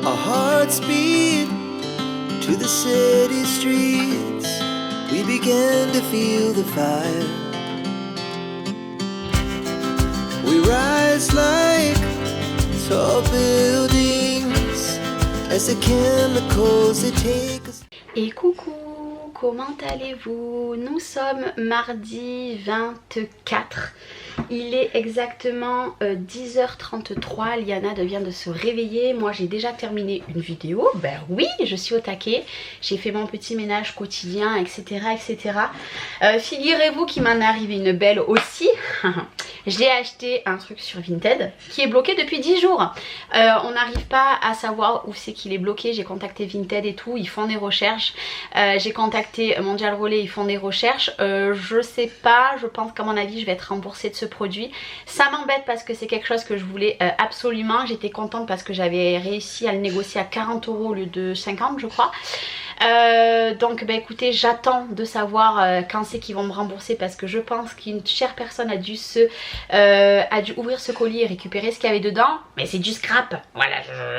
Our hearts beat to the city streets. We began to feel the fire. We rise like tall buildings as the chemicals they take us. Et coucou, comment allez-vous? Nous sommes mardi 24. Il est exactement 10h33, Liana vient de se réveiller. Moi j'ai déjà terminé une vidéo, ben oui, je suis au taquet. J'ai fait mon petit ménage quotidien, etc. etc. Figurez-vous qu'il m'en est arrivé une belle aussi. J'ai acheté un truc sur Vinted qui est bloqué depuis 10 jours. On n'arrive pas à savoir où c'est qu'il est bloqué. J'ai contacté Vinted et tout, ils font des recherches. J'ai contacté Mondial Relais, ils font des recherches. Je sais pas, je pense qu'à mon avis je vais être remboursée de ce produit. Ça m'embête parce que c'est quelque chose que je voulais absolument. J'étais contente parce que j'avais réussi à le négocier à 40 € au lieu de 50 je crois. Donc bah écoutez, j'attends de savoir quand c'est qu'ils vont me rembourser, parce que je pense qu'une chère personne a dû ouvrir ce colis et récupérer ce qu'il y avait dedans, mais c'est du scrap, voilà.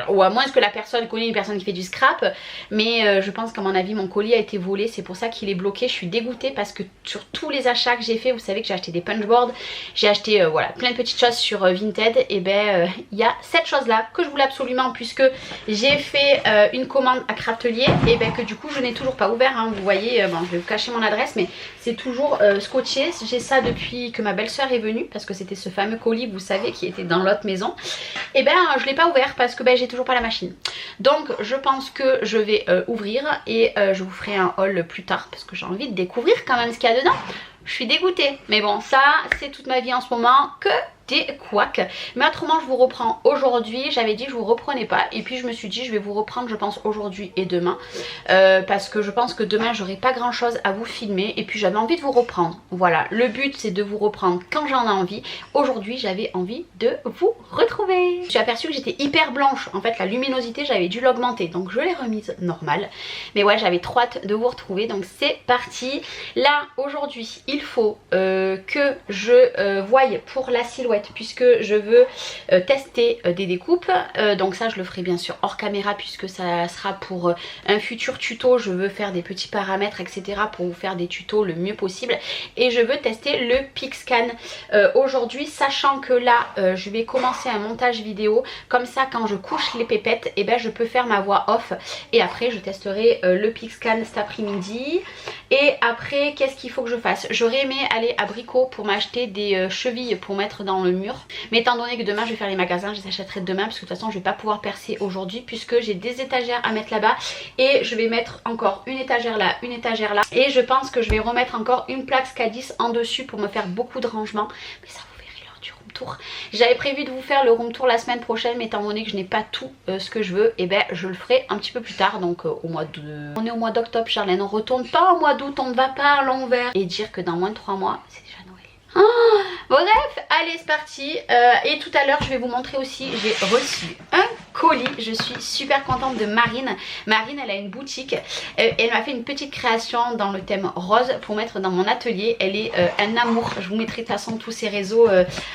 Ou à moins que la personne connaisse une personne qui fait du scrap, mais je pense qu'à mon avis mon colis a été volé, c'est pour ça qu'il est bloqué. Je suis dégoûtée parce que sur tous les achats que j'ai fait, vous savez que j'ai acheté des punchboards, j'ai acheté voilà plein de petites choses sur Vinted, et ben il y a cette chose là que je voulais absolument, puisque j'ai fait une commande à Craftelier, et ben que du coup je n'ai toujours pas ouvert, hein. Vous voyez, bon, je vais vous cacher mon adresse, mais c'est toujours scotché. J'ai ça depuis que ma belle-sœur est venue, parce que c'était ce fameux colis, vous savez, qui était dans l'autre maison. Et ben je l'ai pas ouvert parce que ben j'ai toujours pas la machine. Donc je pense que je vais ouvrir, et je vous ferai un haul plus tard parce que j'ai envie de découvrir quand même ce qu'il y a dedans. Je suis dégoûtée, mais bon, ça c'est toute ma vie en ce moment, que des couacs. Mais autrement je vous reprends aujourd'hui. J'avais dit que je vous reprenais pas, et puis je me suis dit je vais vous reprendre, je pense, aujourd'hui et demain, parce que je pense que demain j'aurai pas grand chose à vous filmer, et puis j'avais envie de vous reprendre. Voilà, le but c'est de vous reprendre quand j'en ai envie. Aujourd'hui j'avais envie de vous retrouver. J'ai aperçu que j'étais hyper blanche, en fait la luminosité j'avais dû l'augmenter, donc je l'ai remise normale. Mais ouais, j'avais trop hâte de vous retrouver, donc c'est parti. Là aujourd'hui il faut que je voie pour la silhouette, puisque je veux tester des découpes. Donc ça je le ferai bien sûr hors caméra, puisque ça sera pour un futur tuto. Je veux faire des petits paramètres, etc., pour vous faire des tutos le mieux possible, et je veux tester le PixScan aujourd'hui, sachant que là je vais commencer un montage vidéo, comme ça quand je couche les pépettes, et ben je peux faire ma voix off, et après je testerai le PixScan cet après-midi. Et après qu'est-ce qu'il faut que je fasse? J'aurais aimé aller à Brico pour m'acheter des chevilles pour mettre dans le mur, mais étant donné que demain je vais faire les magasins, je les achèterai demain, parce que de toute façon je vais pas pouvoir percer aujourd'hui, puisque j'ai des étagères à mettre là-bas, et je vais mettre encore une étagère là, une étagère là, et je pense que je vais remettre encore une plaque Scadis en dessus pour me faire beaucoup de rangement, mais ça vous verrez lors du room tour. J'avais prévu de vous faire le room tour la semaine prochaine, mais étant donné que je n'ai pas tout ce que je veux, et ben je le ferai un petit peu plus tard, donc au mois de... On est au mois d'octobre, Charlène, on retourne pas au mois d'août, on ne va pas à l'envers, et dire que dans moins de 3 mois c'est déjà Noël. Oh, bref, allez c'est parti. Et tout à l'heure je vais vous montrer aussi, j'ai reçu un colis. Je suis super contente de Marine. Marine, elle a une boutique, elle m'a fait une petite création dans le thème rose pour mettre dans mon atelier. Elle est un amour, je vous mettrai de toute façon tous ses réseaux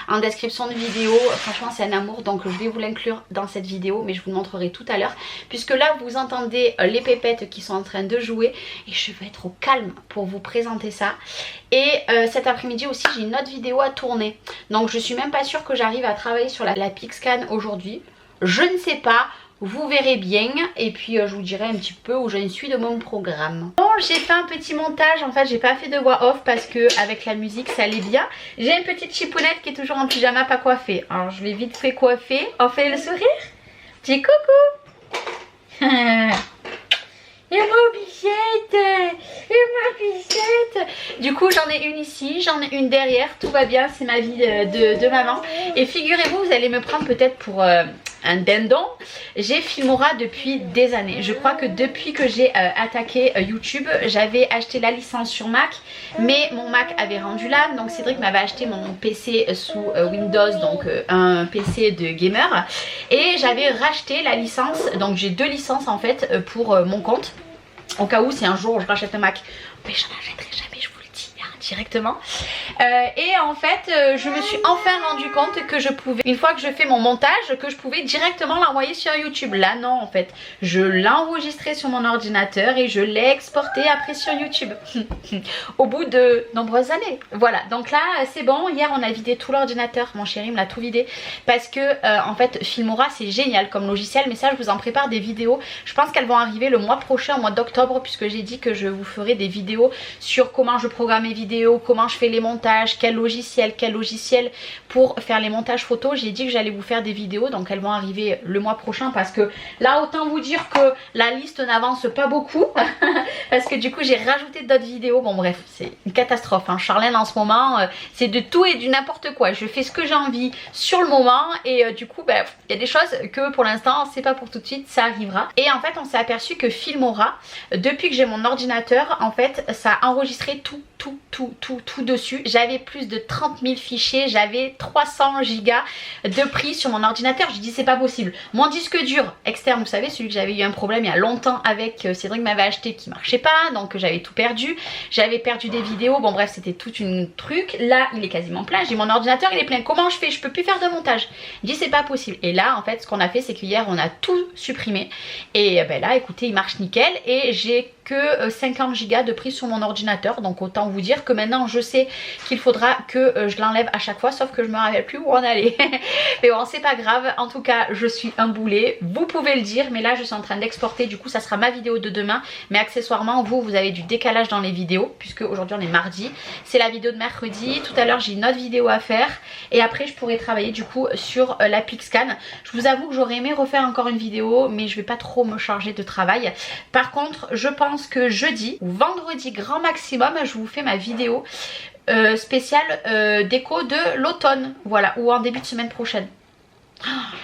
en description de vidéo. Franchement c'est un amour, donc je vais vous l'inclure dans cette vidéo, mais je vous le montrerai tout à l'heure, puisque là vous entendez les pépettes qui sont en train de jouer, et je vais être au calme pour vous présenter ça. Et cet après-midi aussi j'ai une autre vidéo à tourner, donc je suis même pas sûre que j'arrive à travailler sur la PixScan aujourd'hui. Je ne sais pas, vous verrez bien, et puis je vous dirai un petit peu où j'en suis de mon programme. Bon, j'ai fait un petit montage, en fait j'ai pas fait de voix off parce que avec la musique ça allait bien. J'ai une petite chipounette qui est toujours en pyjama pas coiffée, alors je vais vite fait coiffer. On fait le sourire, petit coucou. Et ma bichette, Du coup j'en ai une ici, j'en ai une derrière, tout va bien, c'est ma vie de maman. Et figurez-vous, vous allez me prendre peut-être pour un dindon. J'ai Filmora depuis des années. Je crois que depuis que j'ai attaqué YouTube, j'avais acheté la licence sur Mac, mais mon Mac avait rendu l'âme, donc Cédric m'avait acheté mon PC sous Windows, donc un PC de gamer, et j'avais racheté la licence, donc j'ai 2 licences en fait pour mon compte, au cas où si un jour je rachète un Mac, mais je n'en achèterai jamais, je vous le dis, directement. Et en fait je me suis enfin rendu compte que je pouvais, une fois que je fais mon montage, que je pouvais directement l'envoyer sur YouTube. Là non, en fait je l'ai enregistré sur mon ordinateur et je l'ai exporté après sur YouTube au bout de nombreuses années. Voilà, donc là c'est bon. Hier on a vidé tout l'ordinateur, mon chéri me l'a tout vidé parce que en fait Filmora c'est génial comme logiciel, mais ça je vous en prépare des vidéos. Je pense qu'elles vont arriver le mois prochain, au mois d'octobre, puisque j'ai dit que je vous ferai des vidéos sur comment je programme mes vidéos, comment je fais les montages, quel logiciel pour faire les montages photos. J'ai dit que j'allais vous faire des vidéos, donc elles vont arriver le mois prochain, parce que là autant vous dire que la liste n'avance pas beaucoup parce que du coup j'ai rajouté d'autres vidéos. Bon bref, c'est une catastrophe hein. Charlène en ce moment c'est de tout et du n'importe quoi. Je fais ce que j'ai envie sur le moment et du coup il y a des choses que pour l'instant c'est pas pour tout de suite, ça arrivera. Et en fait on s'est aperçu que Filmora, depuis que j'ai mon ordinateur, en fait ça a enregistré tout dessus. J'avais plus de 30 000 fichiers, j'avais 300 gigas de prise sur mon ordinateur. Je dis c'est pas possible. Mon disque dur externe, vous savez, celui que j'avais eu un problème il y a longtemps avec, Cédric m'avait acheté, qui marchait pas, donc j'avais tout perdu. J'avais perdu des vidéos, bon bref c'était tout une truc. Là il est quasiment plein, j'ai mon ordinateur il est plein. Comment je fais? Je peux plus faire de montage. Je dis c'est pas possible. Et là en fait ce qu'on a fait c'est qu'hier on a tout supprimé et là écoutez il marche nickel et j'ai que 50 gigas de prise sur mon ordinateur, donc autant vous dire que maintenant je sais qu'il faudra que je l'enlève à chaque fois, sauf que je me rappelle plus où on allait. Mais bon c'est pas grave, en tout cas je suis un boulet, vous pouvez le dire, mais là je suis en train d'exporter, du coup ça sera ma vidéo de demain, mais accessoirement vous avez du décalage dans les vidéos, puisque aujourd'hui on est mardi, c'est la vidéo de mercredi, tout à l'heure j'ai une autre vidéo à faire, et après je pourrai travailler du coup sur la Pixscan. Je vous avoue que j'aurais aimé refaire encore une vidéo, mais je vais pas trop me charger de travail. Par contre je pense que jeudi ou vendredi grand maximum je vous fais ma vidéo spéciale déco de l'automne, voilà, ou en début de semaine prochaine.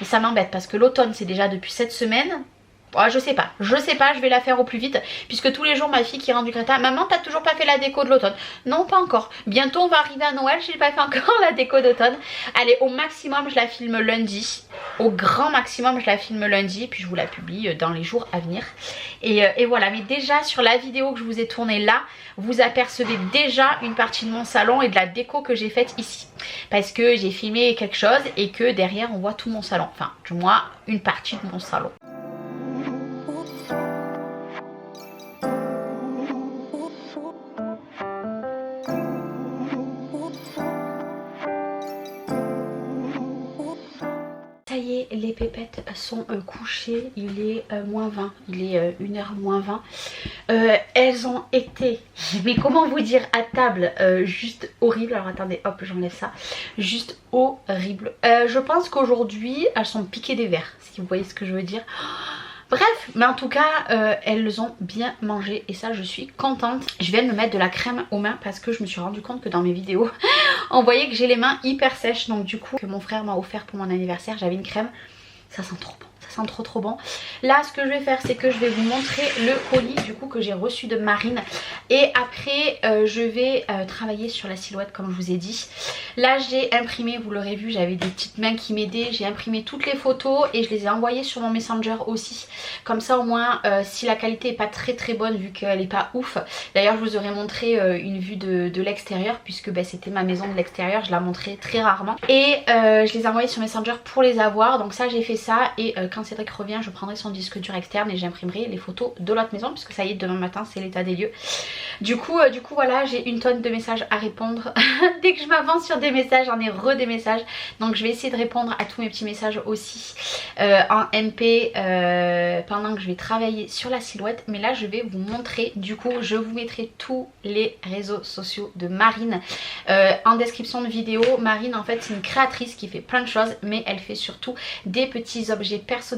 Et ça m'embête parce que l'automne c'est déjà depuis cette semaine. Oh, je sais pas, je vais la faire au plus vite, puisque tous les jours ma fille qui rentre du Greta, maman t'as toujours pas fait la déco de l'automne? Non pas encore, bientôt on va arriver à Noël, j'ai pas fait encore la déco d'automne. Allez, au maximum je la filme lundi, au grand maximum je la filme lundi, puis je vous la publie dans les jours à venir. Et voilà, mais déjà sur la vidéo que je vous ai tournée là, vous apercevez déjà une partie de mon salon et de la déco que j'ai faite ici, parce que j'ai filmé quelque chose et que derrière on voit tout mon salon, enfin du moins une partie de mon salon. Ça y est, les pépettes sont couchées, il est moins 20, il est 1h moins 20. Elles ont été, mais comment vous dire, à table, juste horrible. Alors attendez, hop, j'enlève ça, juste horrible. Je pense qu'aujourd'hui, elles sont piquées des vers, si vous voyez ce que je veux dire. Bref, mais en tout cas elles ont bien mangé et ça je suis contente. Je viens de me mettre de la crème aux mains parce que je me suis rendu compte que dans mes vidéos on voyait que j'ai les mains hyper sèches, donc du coup que mon frère m'a offert pour mon anniversaire, j'avais une crème, ça sent trop bon. Ça sent trop bon. Là ce que je vais faire c'est que je vais vous montrer le colis du coup que j'ai reçu de Marine. Et après je vais travailler sur la silhouette comme je vous ai dit. Là j'ai imprimé, vous l'aurez vu, j'avais des petites mains qui m'aidaient. J'ai imprimé toutes les photos et je les ai envoyées sur mon Messenger aussi. Comme ça au moins si la qualité n'est pas très bonne, vu qu'elle n'est pas ouf. D'ailleurs je vous aurais montré une vue de l'extérieur, puisque c'était ma maison de l'extérieur, je la montrais très rarement. Et je les ai envoyées sur Messenger pour les avoir. Donc ça j'ai fait ça et quand Cédric revient je prendrai son disque dur externe et j'imprimerai les photos de l'autre maison, puisque ça y est, demain matin c'est l'état des lieux. Du coup voilà, j'ai une tonne de messages à répondre. Dès que je m'avance sur des messages j'en ai des messages, donc je vais essayer de répondre à tous mes petits messages aussi en MP pendant que je vais travailler sur la silhouette. Mais là je vais vous montrer, du coup je vous mettrai tous les réseaux sociaux de Marine en description de vidéo. Marine en fait c'est une créatrice qui fait plein de choses, mais elle fait surtout des petits objets personnalisés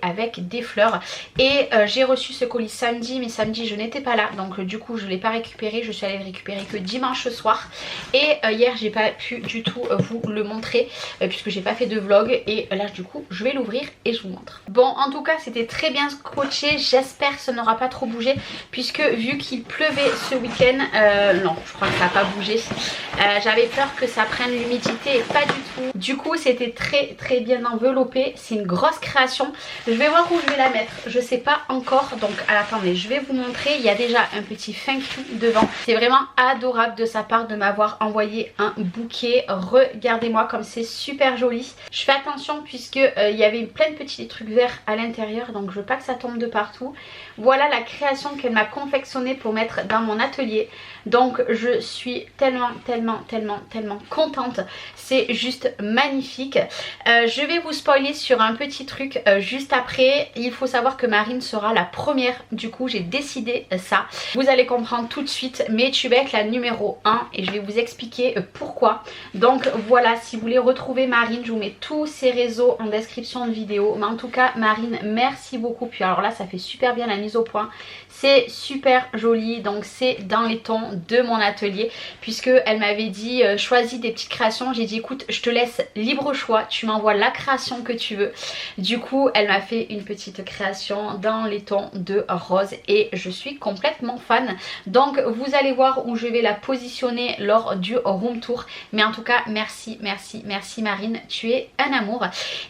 avec des fleurs. Et j'ai reçu ce colis samedi, mais samedi je n'étais pas là, donc du coup je ne l'ai pas récupéré. Je suis allée le récupérer que dimanche soir. Et hier j'ai pas pu du tout vous le montrer puisque j'ai pas fait de vlog. Et là du coup je vais l'ouvrir et je vous montre. Bon en tout cas c'était très bien scotché, j'espère que ça n'aura pas trop bougé, puisque vu qu'il pleuvait ce week-end, non je crois que ça n'a pas bougé. J'avais peur que ça prenne l'humidité et pas du tout. Du coup c'était très bien enveloppé. C'est une grosse création création. Je vais voir où je vais la mettre, je sais pas encore. Donc attendez, je vais vous montrer. Il y a déjà un petit thank you devant. C'est vraiment adorable de sa part de m'avoir envoyé un bouquet. Regardez-moi comme c'est super joli. Je fais attention puisque il y avait plein de petits trucs verts à l'intérieur, donc je veux pas que ça tombe de partout. Voilà la création qu'elle m'a confectionnée pour mettre dans mon atelier. Donc je suis tellement contente. C'est juste magnifique. Je vais vous spoiler sur un petit truc juste après. Il faut savoir que Marine sera la première. Du coup j'ai décidé ça. Vous allez comprendre tout de suite. Mais tu vas être la numéro 1 et je vais vous expliquer pourquoi. Donc voilà, si vous voulez retrouver Marine, je vous mets tous ses réseaux en description de vidéo. Mais en tout cas Marine, merci beaucoup. Puis alors là ça fait super bien la mise au point. C'est super joli, donc c'est dans les tons de mon atelier puisque elle m'avait dit choisis des petites créations. J'ai dit écoute, je te laisse libre choix, tu m'envoies la création que tu veux. Du coup elle m'a fait une petite création dans les tons de rose et je suis complètement fan. Donc vous allez voir où je vais la positionner lors du room tour. Mais en tout cas merci Marine, tu es un amour.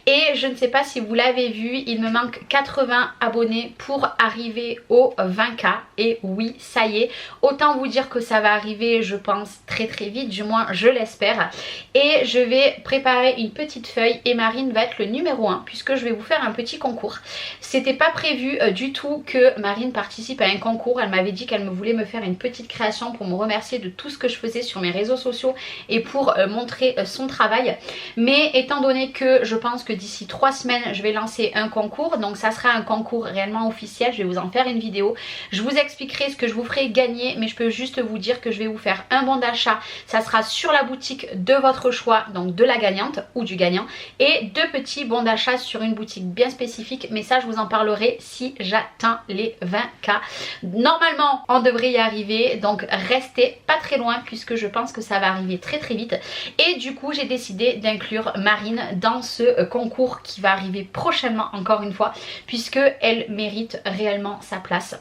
Et je ne sais pas si vous l'avez vu, il me manque 80 abonnés pour arriver au 20K. Et oui, ça y est, autant vous dire que ça va arriver, je pense très vite, du moins je l'espère. Et je vais préparer une petite feuille et Marine va être le numéro 1 puisque je vais vous faire un petit concours. C'était pas prévu du tout que Marine participe à un concours. Elle m'avait dit qu'elle voulait me faire une petite création pour me remercier de tout ce que je faisais sur mes réseaux sociaux et pour montrer son travail. Mais étant donné que je pense que d'ici 3 semaines je vais lancer un concours, donc ça sera un concours réellement officiel, je vais vous en faire une vidéo. Je vous expliquerai ce que je vous ferai gagner, mais je peux juste vous dire que je vais vous faire un bon d'achat. Ça sera sur la boutique de votre choix, donc de la gagnante ou du gagnant, et 2 petits bons d'achat sur une boutique bien spécifique, mais ça je vous en parlerai si j'atteins les 20K. Normalement on devrait y arriver, donc restez pas très loin puisque je pense que ça va arriver très vite. Et du coup j'ai décidé d'inclure Marine dans ce concours qui va arriver prochainement encore une fois, puisque elle mérite réellement sa place.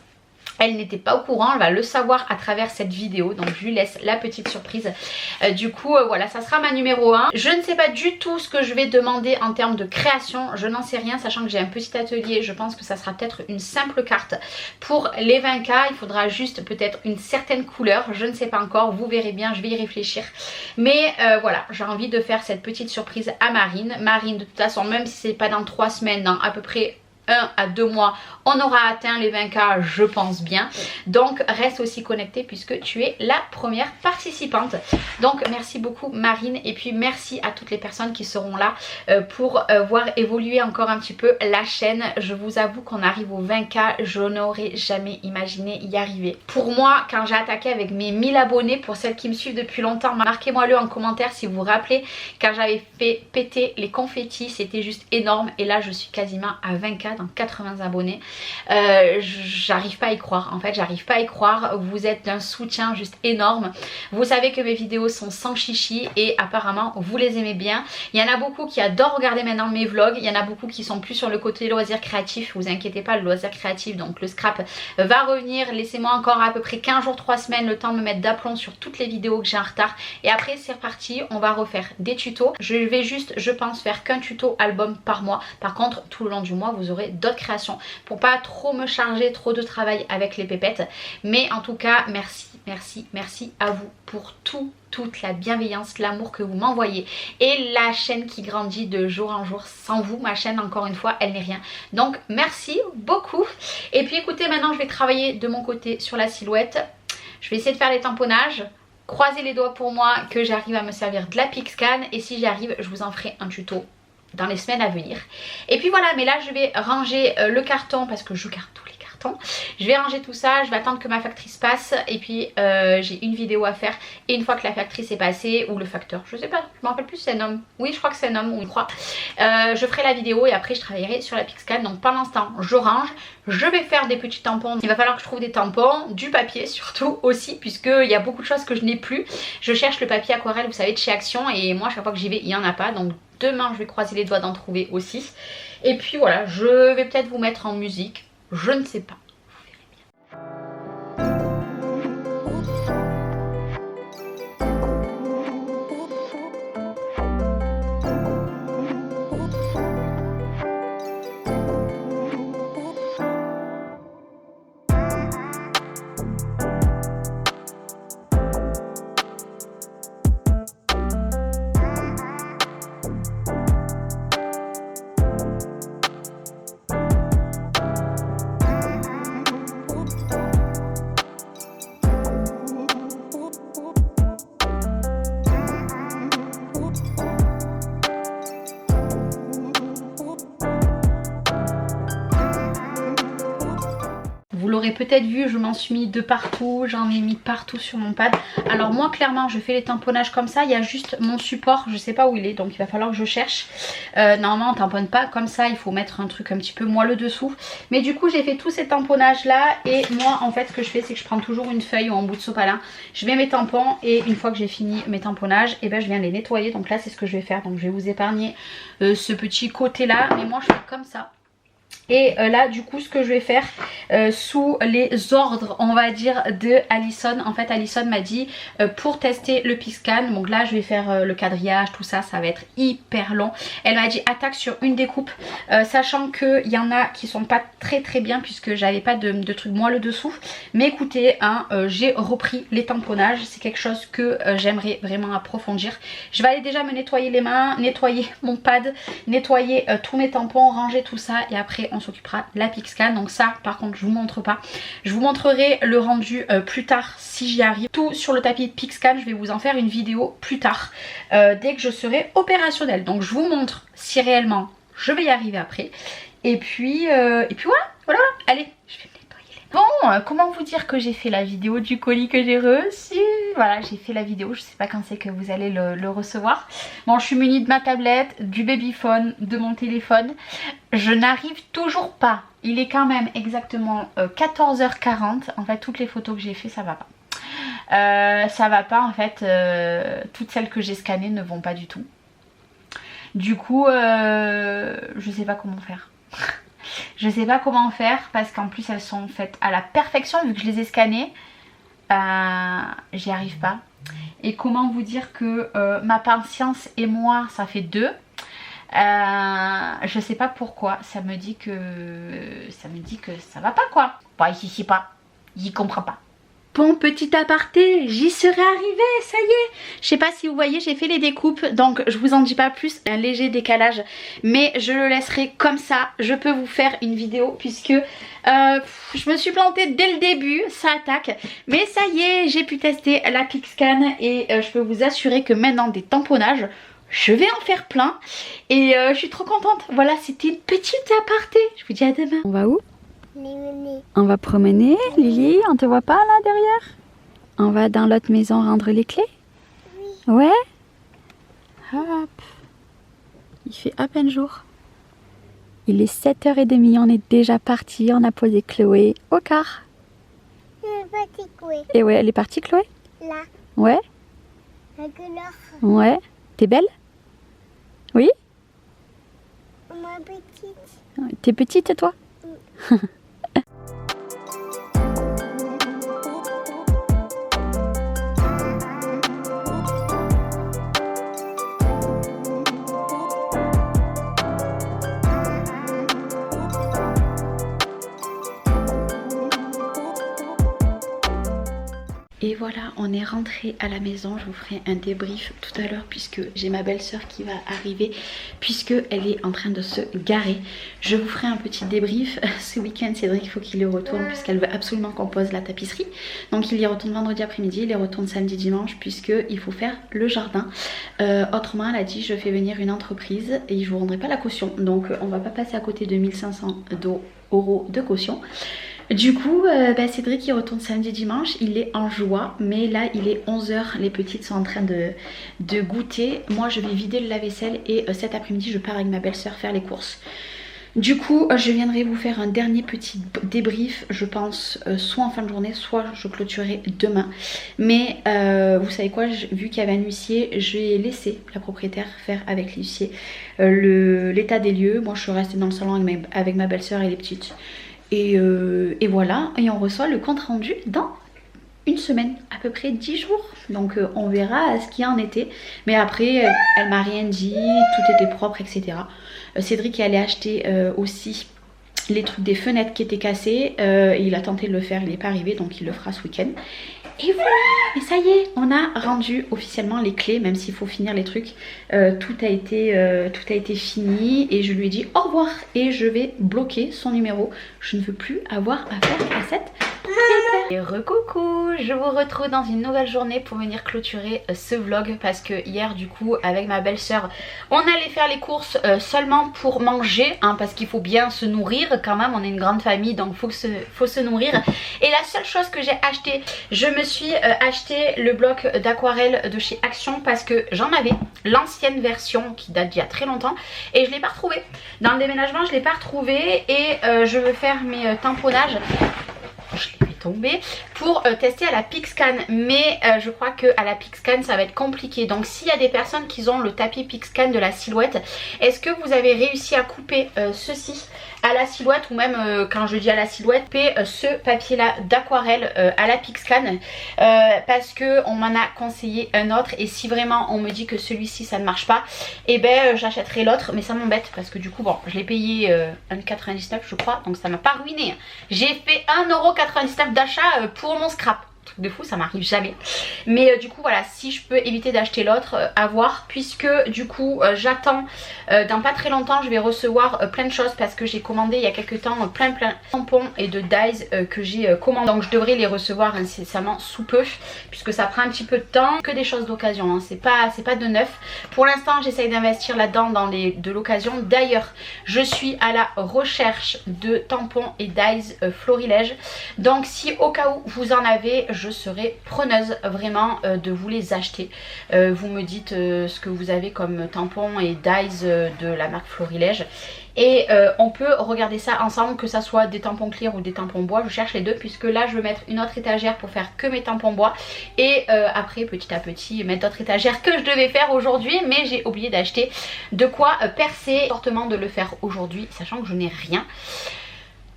Elle n'était pas au courant, elle va le savoir à travers cette vidéo, donc je lui laisse la petite surprise. Du coup voilà, ça sera ma numéro 1. Je ne sais pas du tout ce que je vais demander en termes de création, je n'en sais rien, sachant que j'ai un petit atelier. Je pense que ça sera peut-être une simple carte. Pour les 20K, il faudra juste peut-être une certaine couleur, je ne sais pas encore, vous verrez bien, je vais y réfléchir. Mais voilà, j'ai envie de faire cette petite surprise à Marine. Marine, de toute façon, même si c'est pas dans 3 semaines, dans à peu près 1 à 2 mois, on aura atteint les 20K, je pense bien. Donc reste aussi connecté puisque tu es la première participante. Donc merci beaucoup Marine, et puis merci à toutes les personnes qui seront là pour voir évoluer encore un petit peu la chaîne. Je vous avoue qu'on arrive aux 20K, je n'aurais jamais imaginé y arriver. Pour moi, quand j'ai attaqué avec mes 1000 abonnés, pour celles qui me suivent depuis longtemps, marquez-moi le en commentaire si vous vous rappelez, quand j'avais fait péter les confettis, c'était juste énorme. Et là je suis quasiment à 20K dans 80 abonnés. J'arrive pas à y croire, en fait j'arrive pas à y croire. Vous êtes d'un soutien juste énorme. Vous savez que mes vidéos sont sans chichi et apparemment vous les aimez bien. Il y en a beaucoup qui adorent regarder maintenant mes vlogs, il y en a beaucoup qui sont plus sur le côté loisir créatif. Vous inquiétez pas, le loisir créatif, donc le scrap va revenir. Laissez-moi encore à peu près 15 jours, 3 semaines, le temps de me mettre d'aplomb sur toutes les vidéos que j'ai en retard. Et après c'est reparti, on va refaire des tutos. Je vais juste, je pense, faire qu'un tuto album par mois. Par contre tout le long du mois vous aurez d'autres créations pour pas trop me charger trop de travail avec les pépettes. Mais en tout cas merci à vous pour toute la bienveillance, l'amour que vous m'envoyez et la chaîne qui grandit de jour en jour. Sans vous, ma chaîne, encore une fois, elle n'est rien. Donc merci beaucoup. Et puis écoutez, maintenant je vais travailler de mon côté sur la silhouette. Je vais essayer de faire les tamponnages. Croisez les doigts pour moi que j'arrive à me servir de la Pixcan, et si j'y arrive je vous en ferai un tuto dans les semaines à venir. Et puis voilà, mais là je vais ranger le carton parce que je garde tous les cartons. Je vais ranger tout ça, je vais attendre que ma factrice passe et puis j'ai une vidéo à faire, et une fois que la factrice est passée, ou le facteur, je sais pas, je me rappelle plus si c'est un homme, oui je crois que c'est un homme, ou je crois, je ferai la vidéo et après je travaillerai sur la Pixcan. Donc pendant ce temps je range, je vais faire des petits tampons. Il va falloir que je trouve des tampons, du papier surtout aussi, puisqu'il y a beaucoup de choses que je n'ai plus. Je cherche le papier aquarelle, vous savez, de chez Action, et moi chaque fois que j'y vais il n'y en a pas, donc demain je vais croiser les doigts d'en trouver aussi. Et puis voilà, je vais peut-être vous mettre en musique, je ne sais pas. l'aurez peut-être vu, je m'en suis mis de partout, j'en ai mis partout sur mon pad. Alors moi clairement je fais les tamponnages comme ça, il y a juste mon support, je sais pas où il est, donc il va falloir que je cherche. Normalement on tamponne pas comme ça, il faut mettre un truc un petit peu moelleux dessous. Mais du coup j'ai fait tous ces tamponnages là, et moi en fait ce que je fais c'est que je prends toujours une feuille ou un bout de sopalin, je mets mes tampons, et une fois que j'ai fini mes tamponnages, et ben je viens les nettoyer. Donc là c'est ce que je vais faire, donc je vais vous épargner ce petit côté là, mais moi je fais comme ça. Et là du coup ce que je vais faire sous les ordres on va dire de Alison, en fait Alison m'a dit pour tester le PicScan, donc là je vais faire le quadrillage, tout ça, ça va être hyper long. Elle m'a dit attaque sur une découpe, sachant qu'il y en a qui sont pas très bien puisque j'avais pas de truc moelleux dessous. Mais écoutez hein, j'ai repris les tamponnages, c'est quelque chose que j'aimerais vraiment approfondir. Je vais aller déjà me nettoyer les mains, nettoyer mon pad, nettoyer tous mes tampons, ranger tout ça, et après on s'occupera de la PicScan. Donc ça par contre je vous montre pas, je vous montrerai le rendu plus tard si j'y arrive. Tout sur le tapis de PicScan, je vais vous en faire une vidéo plus tard dès que je serai opérationnelle. Donc je vous montre si réellement je vais y arriver après. Et puis voilà. Allez, je vais me nettoyer les mains. Bon, comment vous dire que j'ai fait la vidéo du colis que j'ai reçu. Voilà, j'ai fait la vidéo, je sais pas quand c'est que vous allez le recevoir. Bon, je suis munie de ma tablette, du babyphone, de mon téléphone. Je n'arrive toujours pas, il est quand même exactement 14h40. En fait toutes les photos que j'ai fait ça va pas. Ça va pas en fait, toutes celles que j'ai scannées ne vont pas du tout. Du coup je sais pas comment faire. Je sais pas comment faire parce qu'en plus elles sont faites à la perfection vu que je les ai scannées. J'y arrive pas. Et comment vous dire que ma patience et moi ça fait deux. Je sais pas pourquoi, ça me dit que ça va pas quoi. Bah il sait pas, il comprend pas. Bon, petit aparté, j'y serais arrivée, ça y est. Je sais pas si vous voyez, j'ai fait les découpes, donc je vous en dis pas plus, un léger décalage, mais je le laisserai comme ça. Je peux vous faire une vidéo puisque je me suis plantée dès le début, ça attaque. Mais ça y est, j'ai pu tester la PicScan et je peux vous assurer que maintenant des tamponnages, je vais en faire plein et je suis trop contente. Voilà, c'était une petite aparté. Je vous dis à demain. On va où? On va promener, Lily. On te voit pas là derrière? On va dans l'autre maison rendre les clés? Oui. Ouais? Hop. Il fait à peine jour. Il est 7h30, on est déjà parti. On a posé Chloé au car. Elle est partie, Chloé. Et ouais, elle est partie, Chloé? Là. Ouais? Avec l'or. Ouais. T'es belle? Oui? Moi petite. T'es petite toi? Et voilà, on est rentré à la maison. Je vous ferai un débrief tout à l'heure puisque j'ai ma belle-sœur qui va arriver, puisque elle est en train de se garer. Je vous ferai un petit débrief. Ce week-end, Cédric, il faut qu'il y retourne puisqu'elle veut absolument qu'on pose la tapisserie. Donc il y retourne vendredi après-midi, il y retourne samedi, dimanche, puisqu'il faut faire le jardin. Autrement, elle a dit, je fais venir une entreprise et je vous rendrai pas la caution. Donc on va pas passer à côté de 1500 € de caution. Du coup, Cédric il retourne samedi dimanche, il est en joie, mais là il est 11 h, les petites sont en train de goûter. Moi je vais vider le lave-vaisselle et cet après-midi je pars avec ma belle-sœur faire les courses. Du coup je viendrai vous faire un dernier petit débrief, je pense soit en fin de journée, soit je clôturerai demain. Mais vous savez quoi, vu qu'il y avait un huissier, j'ai laissé la propriétaire faire avec l'huissier l'état des lieux. Moi je suis restée dans le salon avec ma belle-sœur et les petites. Et voilà, et on reçoit le compte rendu dans une semaine, à peu près 10 jours. Donc on verra ce qu'il y en était. Mais après, elle m'a rien dit, tout était propre, etc. Cédric est allé acheter aussi les trucs des fenêtres qui étaient cassés. Il a tenté de le faire, il n'est pas arrivé, donc il le fera ce week-end. Et voilà, et ça y est, on a rendu officiellement les clés, même s'il faut finir les trucs. Tout a été fini et je lui ai dit au revoir et je vais bloquer son numéro. Je ne veux plus avoir affaire à cette propriétaire. Et recoucou, je vous retrouve dans une nouvelle journée pour venir clôturer ce vlog parce que hier du coup avec ma belle-sœur on allait faire les courses seulement pour manger hein, parce qu'il faut bien se nourrir quand même, on est une grande famille donc faut se nourrir. Et la seule chose que j'ai acheté, je me suis acheté le bloc d'aquarelle de chez Action parce que j'en avais l'ancienne version qui date d'il y a très longtemps et je l'ai pas retrouvé. Dans le déménagement je l'ai pas retrouvé et je veux faire mes tamponnages. Je l'ai fait tomber pour tester à la Pixcan, mais je crois que à la Pixcan ça va être compliqué. Donc s'il y a des personnes qui ont le tapis Pixcan de la Silhouette, est-ce que vous avez réussi à couper ceci à la Silhouette ou même quand je dis à la Silhouette, ce papier là d'aquarelle à la Pixcan parce que on m'en a conseillé un autre et si vraiment on me dit que celui-ci ça ne marche pas, et ben j'achèterai l'autre, mais ça m'embête parce que du coup bon je l'ai payé 1,99 je crois, donc ça m'a pas ruiné. J'ai fait 1,99 € d'achat pour mon scrap. De fou, ça m'arrive jamais, mais du coup voilà, si je peux éviter d'acheter l'autre, à voir, puisque du coup j'attends dans pas très longtemps je vais recevoir plein de choses parce que j'ai commandé il y a quelques temps plein de tampons et de dyes que j'ai commandé, donc je devrais les recevoir incessamment sous peu puisque ça prend un petit peu de temps, que des choses d'occasion hein. c'est pas de neuf pour l'instant, j'essaye d'investir là-dedans dans de l'occasion. D'ailleurs je suis à la recherche de tampons et dyes florilège, donc si au cas où vous en avez, je serai preneuse vraiment de vous les acheter. Vous me dites ce que vous avez comme tampons et dyes de la marque Florilège et on peut regarder ça ensemble, que ça soit des tampons clear ou des tampons bois. Je cherche les deux puisque là je veux mettre une autre étagère pour faire que mes tampons bois et après petit à petit mettre d'autres étagères que je devais faire aujourd'hui, mais j'ai oublié d'acheter de quoi percer. Fortement de le faire aujourd'hui sachant que je n'ai rien.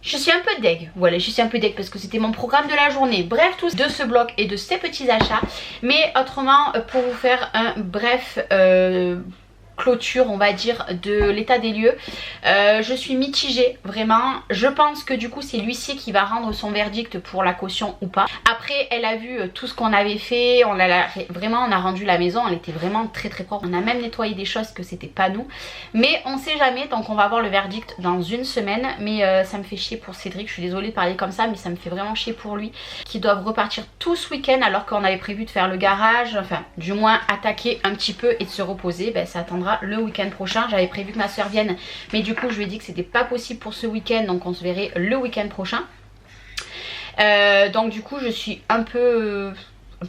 Je suis un peu deg, voilà, je suis un peu deg parce que c'était mon programme de la journée. Bref, tout de ce bloc et de ces petits achats. Mais autrement, pour vous faire un bref clôture on va dire de l'état des lieux, je suis mitigée vraiment. Je pense que du coup c'est l'huissier qui va rendre son verdict pour la caution ou pas. Après elle a vu tout ce qu'on avait fait, on a rendu la maison, elle était vraiment très très propre. On a même nettoyé des choses que c'était pas nous, mais on sait jamais, donc on va avoir le verdict dans une semaine. Mais ça me fait chier pour Cédric, je suis désolée de parler comme ça mais ça me fait vraiment chier pour lui, qui doivent repartir tout ce week-end alors qu'on avait prévu de faire le garage, enfin du moins attaquer un petit peu et de se reposer. Ben ça attendra le week-end prochain. J'avais prévu que ma soeur vienne mais du coup je lui ai dit que c'était pas possible pour ce week-end, donc on se verrait le week-end prochain. Donc du coup je suis un peu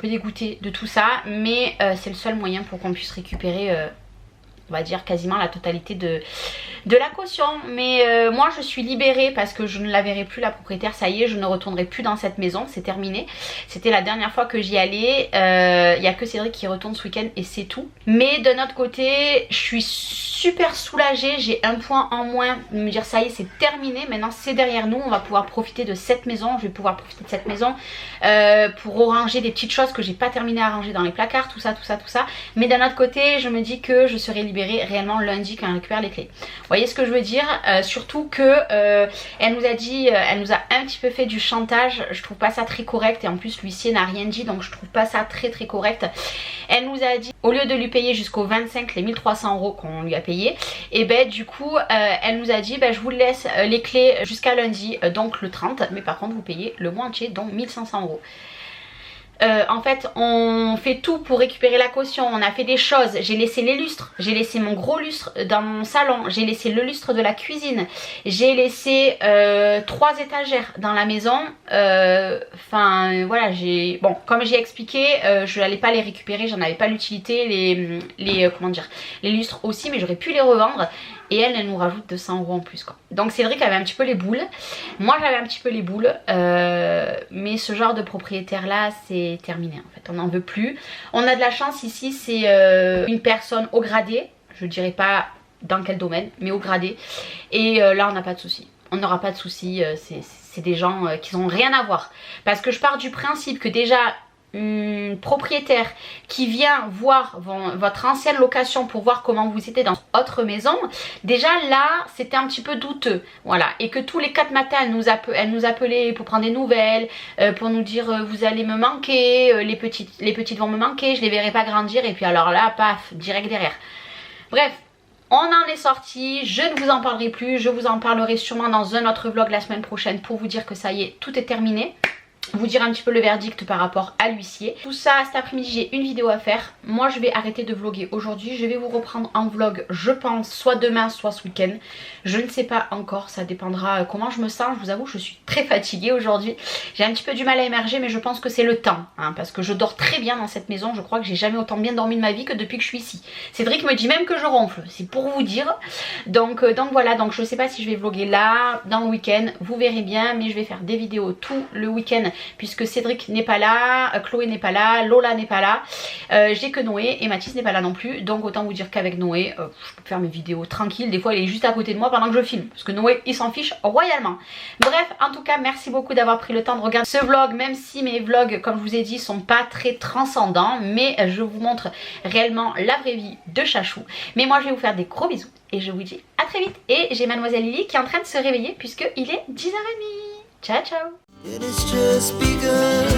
dégoûtée de tout ça, mais c'est le seul moyen pour qu'on puisse récupérer on va dire quasiment la totalité de la caution. Mais moi je suis libérée parce que je ne la verrai plus la propriétaire, ça y est, je ne retournerai plus dans cette maison, c'est terminé. C'était la dernière fois que j'y allais, il n'y a que Cédric qui retourne ce week-end et c'est tout. Mais d'un autre côté je suis super soulagée, j'ai un point en moins de me dire ça y est c'est terminé, maintenant c'est derrière nous, on va pouvoir profiter de cette maison. Je vais pouvoir profiter de cette maison pour ranger des petites choses que j'ai pas terminé à ranger dans les placards, tout ça. Mais d'un autre côté je me dis que je serai libérée réellement lundi quand elle récupère les clés. Vous voyez ce que je veux dire, surtout que elle nous a dit, elle nous a un petit peu fait du chantage. Je trouve pas ça très correct et en plus l'huissier n'a rien dit, donc je trouve pas ça très correct. Elle nous a dit au lieu de lui payer jusqu'au 25 les 1300 € qu'on lui a payé, et ben du coup elle nous a dit je vous laisse les clés jusqu'à lundi, donc le 30, mais par contre vous payez le mois entier, donc 1500 €. En fait on fait tout pour récupérer la caution, on a fait des choses, j'ai laissé les lustres, j'ai laissé mon gros lustre dans mon salon, j'ai laissé le lustre de la cuisine, j'ai laissé 3 étagères dans la maison, enfin voilà, bon comme j'ai expliqué, je n'allais pas les récupérer, j'en avais pas l'utilité, comment dire, les lustres aussi, mais j'aurais pu les revendre. Et elle nous rajoute 200 € en plus quoi. Donc Cédric avait un petit peu les boules, moi j'avais un petit peu les boules, mais ce genre de propriétaire là c'est terminé en fait, on n'en veut plus. On a de la chance ici, c'est une personne au gradé, je dirais pas dans quel domaine, mais au gradé. Et là on n'a pas de soucis, on n'aura pas de soucis, c'est des gens qui n'ont rien à voir. Parce que je pars du principe que déjà propriétaire qui vient voir votre ancienne location pour voir comment vous étiez dans votre maison, déjà là c'était un petit peu douteux, voilà, et que tous les 4 matins elle nous appelait pour prendre des nouvelles, pour nous dire vous allez me manquer, les petites vont me manquer, je les verrai pas grandir, et puis alors là paf, direct derrière. Bref, on en est sorti, je ne vous en parlerai plus, je vous en parlerai sûrement dans un autre vlog la semaine prochaine pour vous dire que ça y est, tout est terminé. Vous dire un petit peu le verdict par rapport à l'huissier. Tout ça, cet après-midi j'ai une vidéo à faire. Moi je vais arrêter de vlogger aujourd'hui. Je vais vous reprendre en vlog, je pense, soit demain soit ce week-end. Je ne sais pas encore, ça dépendra comment je me sens. Je vous avoue, je suis très fatiguée aujourd'hui. J'ai un petit peu du mal à émerger, mais je pense que c'est le temps, hein, parce que je dors très bien dans cette maison. Je crois que j'ai jamais autant bien dormi de ma vie que depuis que je suis ici. Cédric me dit même que je ronfle, c'est pour vous dire. Donc voilà, donc je sais pas si je vais vlogger là, dans le week-end, vous verrez bien, mais je vais faire des vidéos tout le week-end puisque Cédric n'est pas là, Chloé n'est pas là, Lola n'est pas là, j'ai que Noé et Mathis n'est pas là non plus, donc autant vous dire qu'avec Noé je peux faire mes vidéos tranquilles. Des fois il est juste à côté de moi pendant que je filme, parce que Noé il s'en fiche royalement. Bref, en tout cas merci beaucoup d'avoir pris le temps de regarder ce vlog, même si mes vlogs comme je vous ai dit sont pas très transcendants, mais je vous montre réellement la vraie vie de Chachou. Mais moi je vais vous faire des gros bisous et je vous dis à très vite. Et j'ai mademoiselle Lily qui est en train de se réveiller puisque il est 10h30. Ciao ciao. It has just begun.